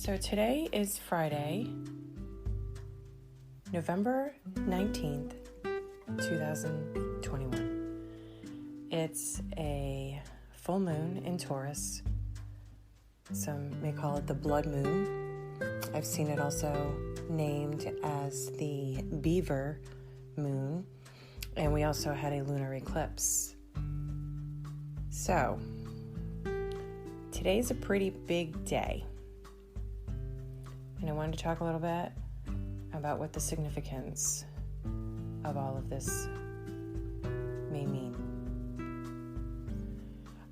So today is Friday, November 19th, 2021. It's a full moon in Taurus. Some may call it the blood moon. I've seen it also named as the Beaver moon. And we also had a lunar eclipse. So, today's a pretty big day. And I wanted to talk a little bit about what the significance of all of this may mean.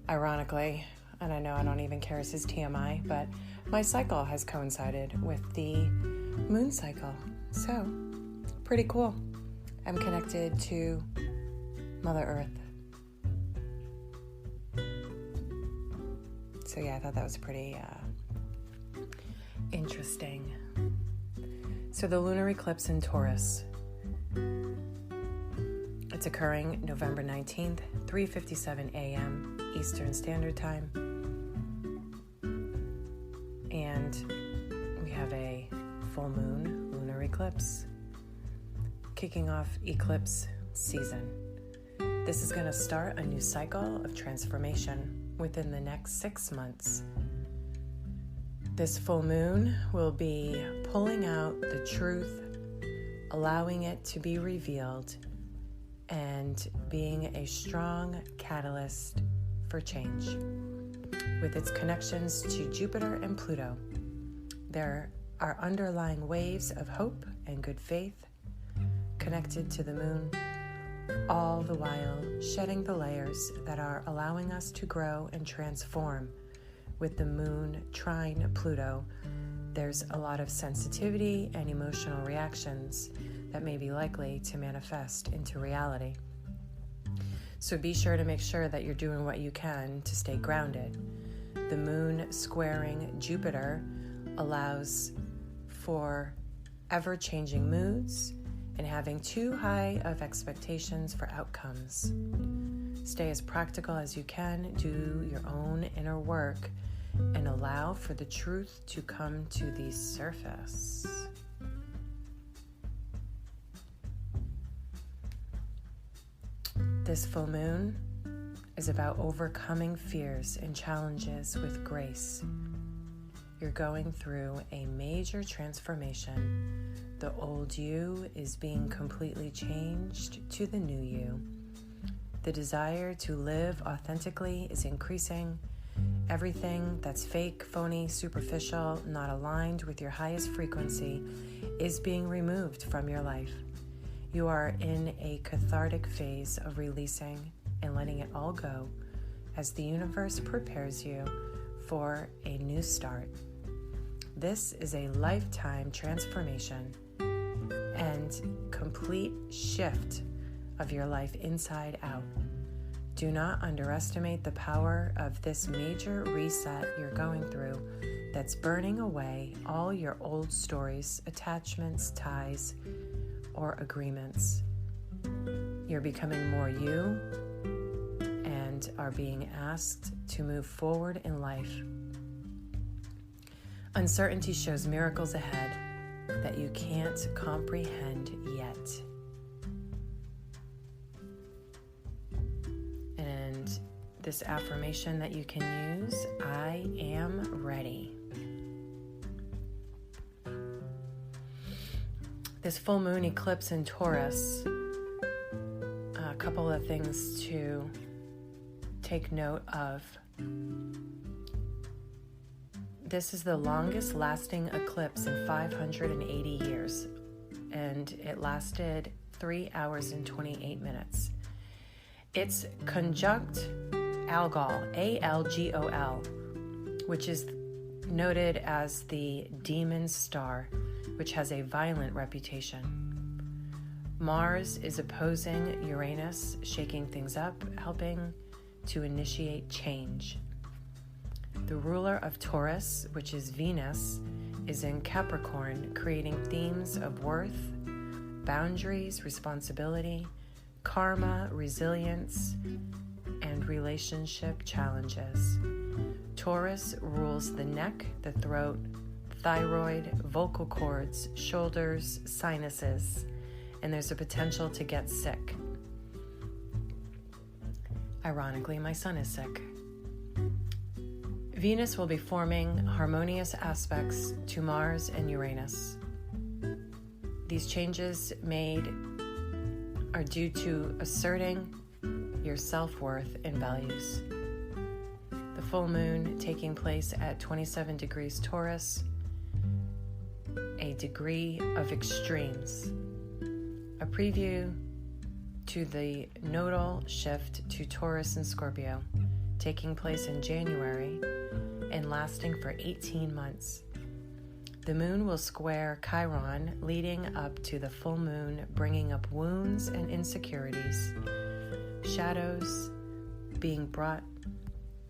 Ironically, and I know I don't even care as his TMI, but my cycle has coincided with the moon cycle. So, pretty cool. I'm connected to Mother Earth. So yeah, I thought that was pretty interesting. So the lunar eclipse in Taurus, it's occurring November 19th, 3:57 a.m. Eastern Standard Time. And we have a full moon lunar eclipse kicking off eclipse season. This is going to start a new cycle of transformation within the next 6 months. This full moon will be pulling out the truth, allowing it to be revealed, and being a strong catalyst for change. With its connections to Jupiter and Pluto, there are underlying waves of hope and good faith connected to the moon, all the while shedding the layers that are allowing us to grow and transform. With the moon trine Pluto, there's a lot of sensitivity and emotional reactions that may be likely to manifest into reality. So be sure to make sure that you're doing what you can to stay grounded. The moon squaring Jupiter allows for ever-changing moods and having too high of expectations for outcomes. Stay as practical as you can, do your own inner work, and allow for the truth to come to the surface. This full moon is about overcoming fears and challenges with grace. You're going through a major transformation. The old you is being completely changed to the new you. The desire to live authentically is increasing. Everything that's fake, phony, superficial, not aligned with your highest frequency is being removed from your life. You are in a cathartic phase of releasing and letting it all go as the universe prepares you for a new start. This is a lifetime transformation and complete shift of your life inside out. Do not underestimate the power of this major reset you're going through that's burning away all your old stories, attachments, ties, or agreements. You're becoming more you and are being asked to move forward in life. Uncertainty shows miracles ahead that you can't comprehend yet. And this affirmation that you can use, I am ready. This full moon eclipse in Taurus, a couple of things to take note of. This is the longest lasting eclipse in 580 years, and it lasted 3 hours and 28 minutes. It's conjunct Algol, A-L-G-O-L, which is noted as the demon star, which has a violent reputation. Mars is opposing Uranus, shaking things up, helping to initiate change. The ruler of Taurus, which is Venus, is in Capricorn, creating themes of worth, boundaries, responsibility, karma, resilience, and relationship challenges. Taurus rules the neck, the throat, thyroid, vocal cords, shoulders, sinuses, and there's a potential to get sick. Ironically, my son is sick. Venus will be forming harmonious aspects to Mars and Uranus. These changes made are due to asserting your self-worth and values. The full moon taking place at 27 degrees Taurus, a degree of extremes. A preview to the nodal shift to Taurus and Scorpio, taking place in January and lasting for 18 months. The moon will square Chiron, leading up to the full moon, bringing up wounds and insecurities, shadows being brought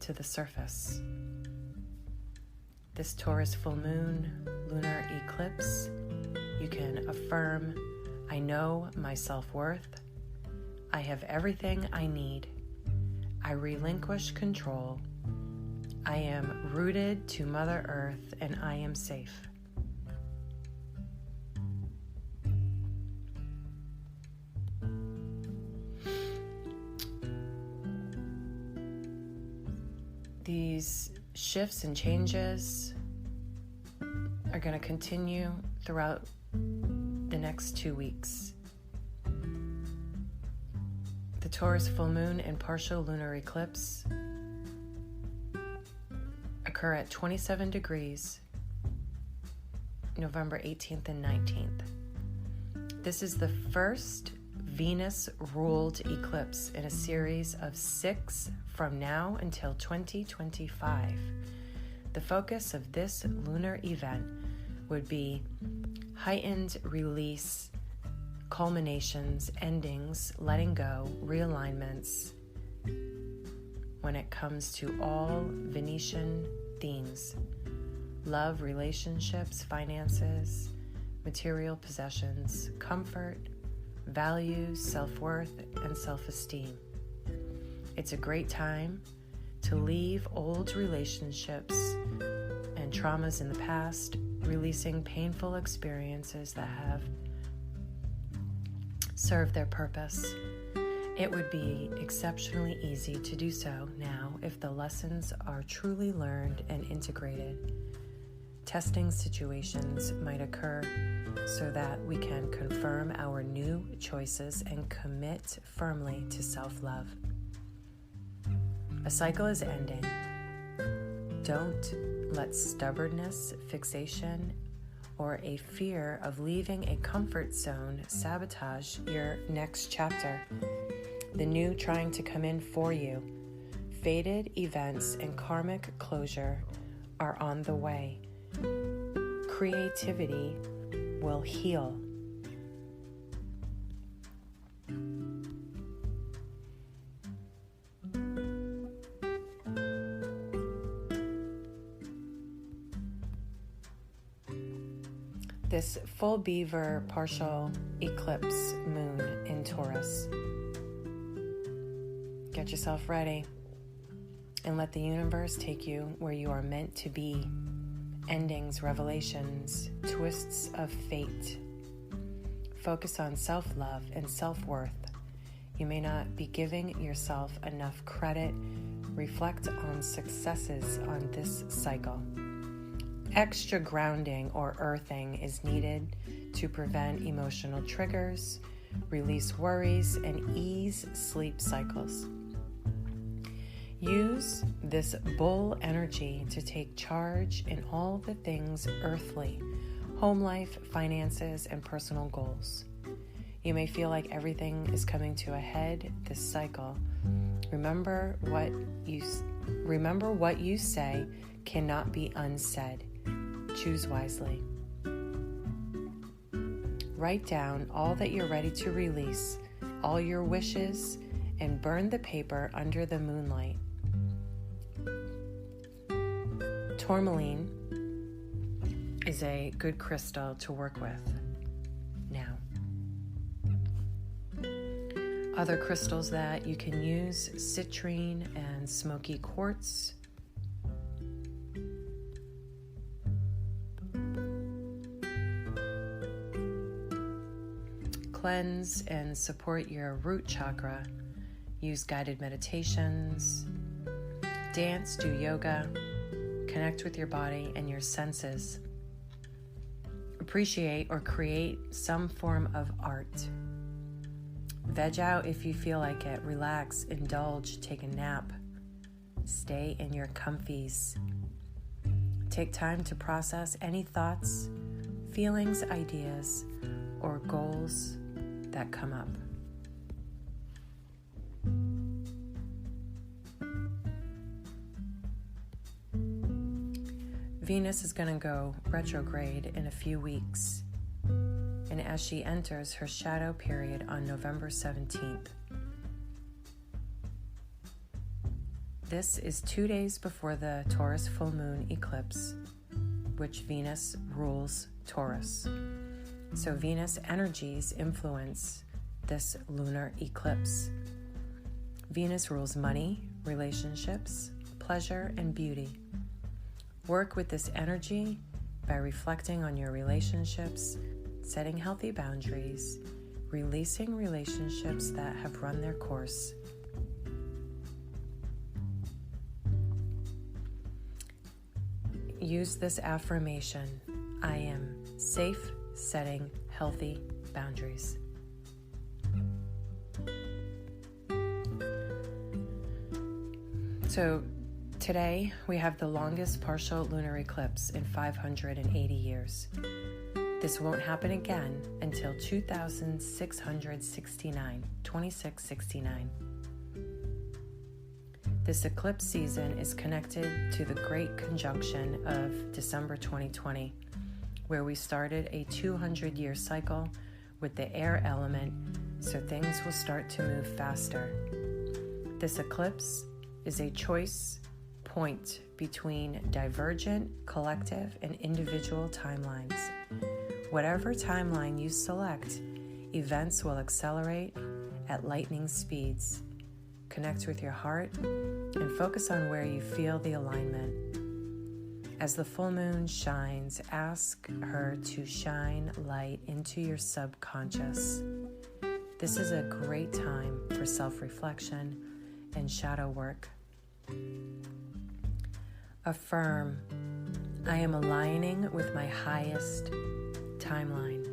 to the surface. This Taurus full moon, lunar eclipse, you can affirm, I know my self-worth. I have everything I need. I relinquish control. I am rooted to Mother Earth and I am safe. These shifts and changes are going to continue throughout the next 2 weeks. The Taurus full moon and partial lunar eclipse occur at 27 degrees, November 18th and 19th. This is the first Venus-ruled eclipse in a series of 6 from now until 2025. The focus of this lunar event would be heightened release, culminations, endings, letting go, realignments when it comes to all Venetian themes: love, relationships, finances, material possessions, comfort, values, self-worth, and self-esteem. It's a great time to leave old relationships and traumas in the past, releasing painful experiences that have served their purpose. It would be exceptionally easy to do so now if the lessons are truly learned and integrated. Testing situations might occur so that we can confirm our new choices and commit firmly to self-love. A cycle is ending. Don't let stubbornness, fixation, or a fear of leaving a comfort zone sabotage your next chapter. The new trying to come in for you. Fated events and karmic closure are on the way. Creativity will heal. This full Beaver partial eclipse moon in Taurus. Get yourself ready and let the universe take you where you are meant to be. Endings, revelations, twists of fate. Focus on self-love and self-worth. You may not be giving yourself enough credit. Reflect on successes on this cycle. Extra grounding or earthing is needed to prevent emotional triggers, release worries, and ease sleep cycles. Use this bull energy to take charge in all the things earthly, home life, finances, and personal goals. You may feel like everything is coming to a head this cycle. Remember what you say cannot be unsaid. Choose wisely. Write down all that you're ready to release, all your wishes, and burn the paper under the moonlight. Tourmaline is a good crystal to work with now. Other crystals that you can use: citrine and smoky quartz. cleanse and support your root chakra, use guided meditations, dance, do yoga, connect with your body and your senses. Appreciate or create some form of art. Veg out if you feel like it. Relax, indulge, take a nap. Stay in your comfies. Take time to process any thoughts, feelings, ideas, or goals that come up. Venus is going to go retrograde in a few weeks, and as she enters her shadow period on November 17th. This is 2 days before the Taurus Full Moon eclipse, which Venus rules Taurus. So Venus energies influence this lunar eclipse. Venus rules money, relationships, pleasure, and beauty. Work with this energy by reflecting on your relationships, setting healthy boundaries, releasing relationships that have run their course. Use this affirmation: I am safe setting healthy boundaries. So today we have the longest partial lunar eclipse in 580 years. This won't happen again until 2669. This eclipse season is connected to the Great Conjunction of December 2020, where we started a 200-year cycle with the air element, so things will start to move faster. This eclipse is a choice point between divergent, collective, and individual timelines. Whatever timeline you select, events will accelerate at lightning speeds. Connect with your heart and focus on where you feel the alignment. As the full moon shines, ask her to shine light into your subconscious. This is a great time for self-reflection and shadow work. Affirm, I am aligning with my highest timeline.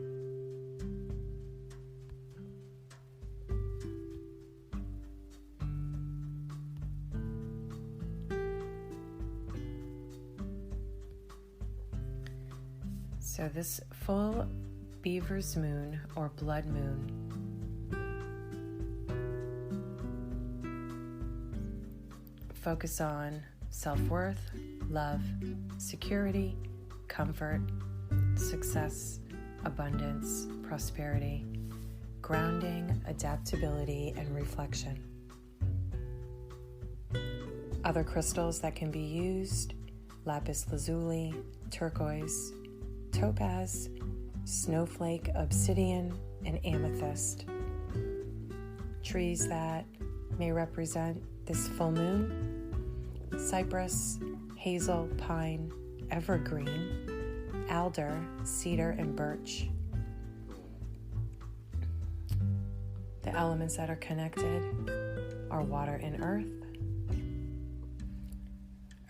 So this full Beaver's moon or blood moon focus on self-worth, love, security, comfort, success, abundance, prosperity, grounding, adaptability, and reflection. Other crystals that can be used: lapis lazuli, turquoise, topaz, snowflake, obsidian, and amethyst. Trees that may represent this full moon: cypress, hazel, pine, evergreen, alder, cedar, and birch. The elements that are connected are water and earth.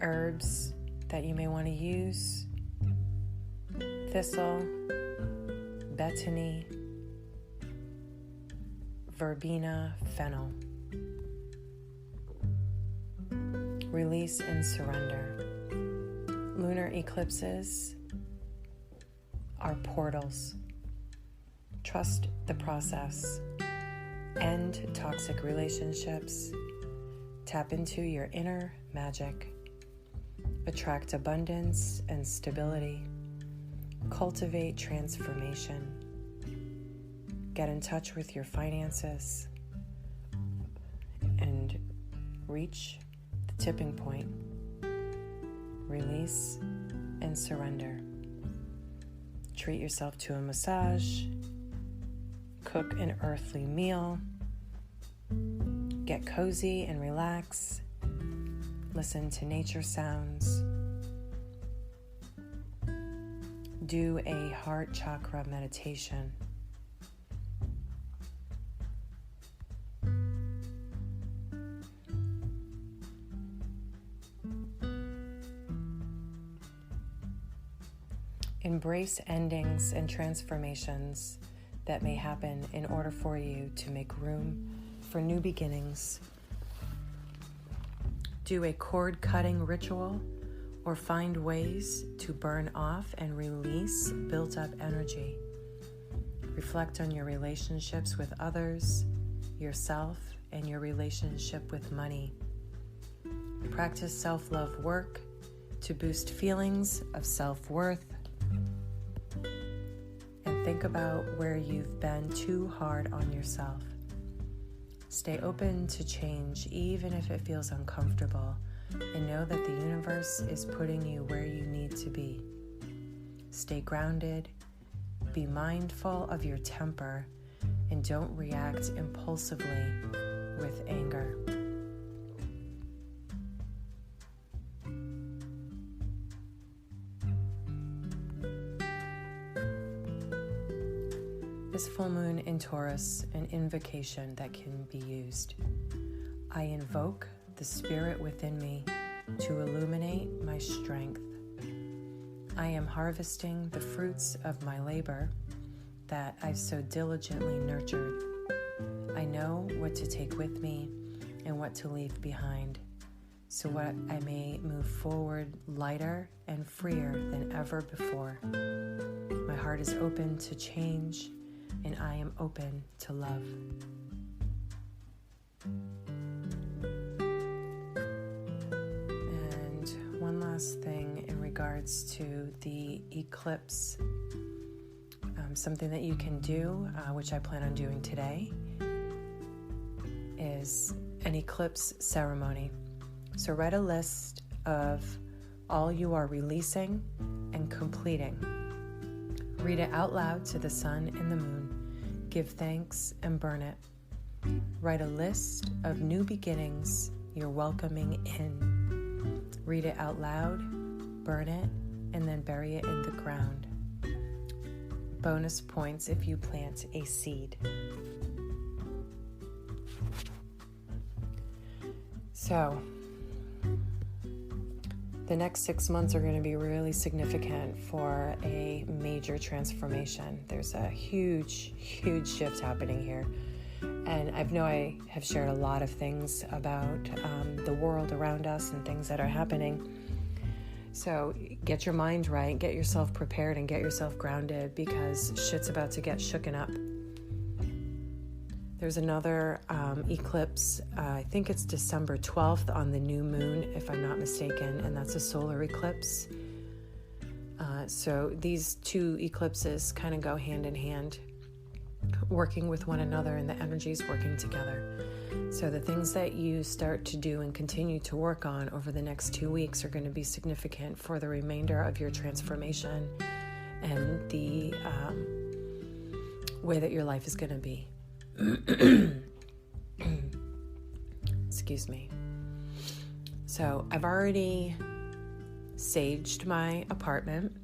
Herbs that you may want to use: thistle, betony, verbena, fennel. Release and surrender. Lunar eclipses are portals. Trust the process. End toxic relationships. Tap into your inner magic. Attract abundance and stability. Cultivate transformation. Get in touch with your finances and reach the tipping point. Release and surrender. Treat yourself to a massage. Cook an earthly meal. Get cozy and relax. Listen to nature sounds. Do a heart chakra meditation. Embrace endings and transformations that may happen in order for you to make room for new beginnings. Do a cord-cutting ritual or find ways to burn off and release built-up energy. Reflect on your relationships with others, yourself, and your relationship with money. Practice self-love work to boost feelings of self-worth. And think about where you've been too hard on yourself. Stay open to change, even if it feels uncomfortable, and know that the universe is putting you where you need to be. Stay grounded, be mindful of your temper, and don't react impulsively with anger. This full moon in Taurus, an invocation that can be used. I invoke the spirit within me to illuminate my strength. I am harvesting the fruits of my labor that I've so diligently nurtured. I know what to take with me and what to leave behind, so what I may move forward lighter and freer than ever before. My heart is open to change, and I am open to love. And one last thing in regards to the eclipse, something that you can do, which I plan on doing today, is an eclipse ceremony. So write a list of all you are releasing and completing. Read it out loud to the sun and the moon. Give thanks and burn it. Write a list of new beginnings you're welcoming in. Read it out loud, burn it, and then bury it in the ground. Bonus points if you plant a seed. So, the next 6 months are going to be really significant for a major transformation. There's a huge, huge shift happening here. And I have shared a lot of things about the world around us and things that are happening. So get your mind right, get yourself prepared, and get yourself grounded, because shit's about to get shooken up. There's another eclipse, I think it's December 12th on the new moon, if I'm not mistaken, and that's a solar eclipse. So these two eclipses kind of go hand in hand, working with one another, and the energies working together. So the things that you start to do and continue to work on over the next 2 weeks are going to be significant for the remainder of your transformation and the way that your life is going to be. Excuse me. So I've already saged my apartment.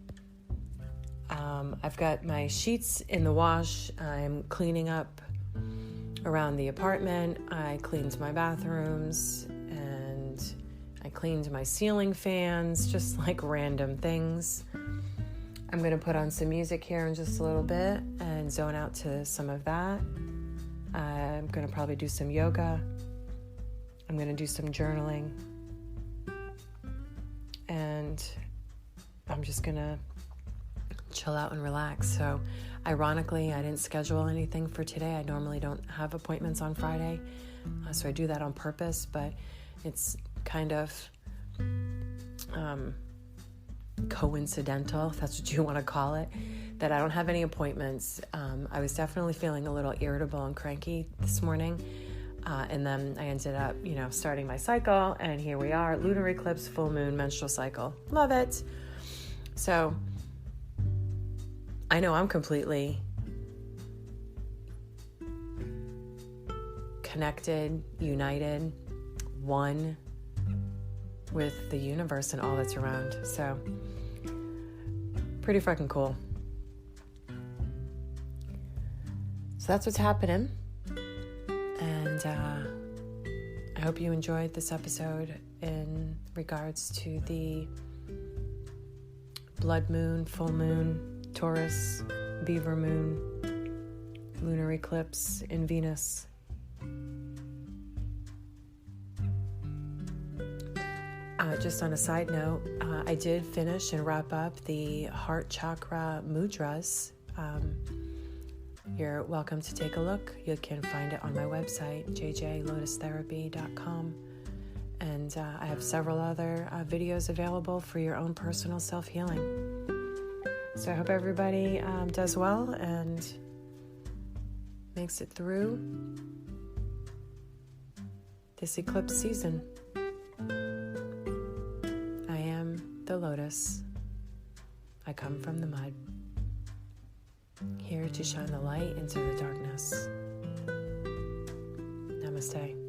I've got my sheets in the wash. I'm cleaning up around the apartment. I cleaned my bathrooms and I cleaned my ceiling fans, just like random things. I'm going to put on some music here in just a little bit and zone out to some of that. I'm going to probably do some yoga. I'm going to do some journaling. And I'm just going to chill out and relax. So ironically, I didn't schedule anything for today. I normally don't have appointments on Friday. So I do that on purpose, but it's kind of coincidental, if that's what you want to call it, that I don't have any appointments. I was definitely feeling a little irritable and cranky this morning. And then I ended up, starting my cycle, and here we are, lunar eclipse, full moon, menstrual cycle. Love it. So I know I'm completely connected, united, one with the universe and all that's around. So pretty fucking cool. So that's what's happening. And I hope you enjoyed this episode in regards to the blood moon, full moon, Taurus, Beaver moon, lunar eclipse in Venus. Just on a side note, I did finish and wrap up the heart chakra mudras. You're welcome to take a look. You can find it on my website, jjlotustherapy.com. And I have several other videos available for your own personal self-healing. So I hope everybody does well and makes it through this eclipse season. I am the lotus. I come from the mud, here to shine the light into the darkness. Namaste.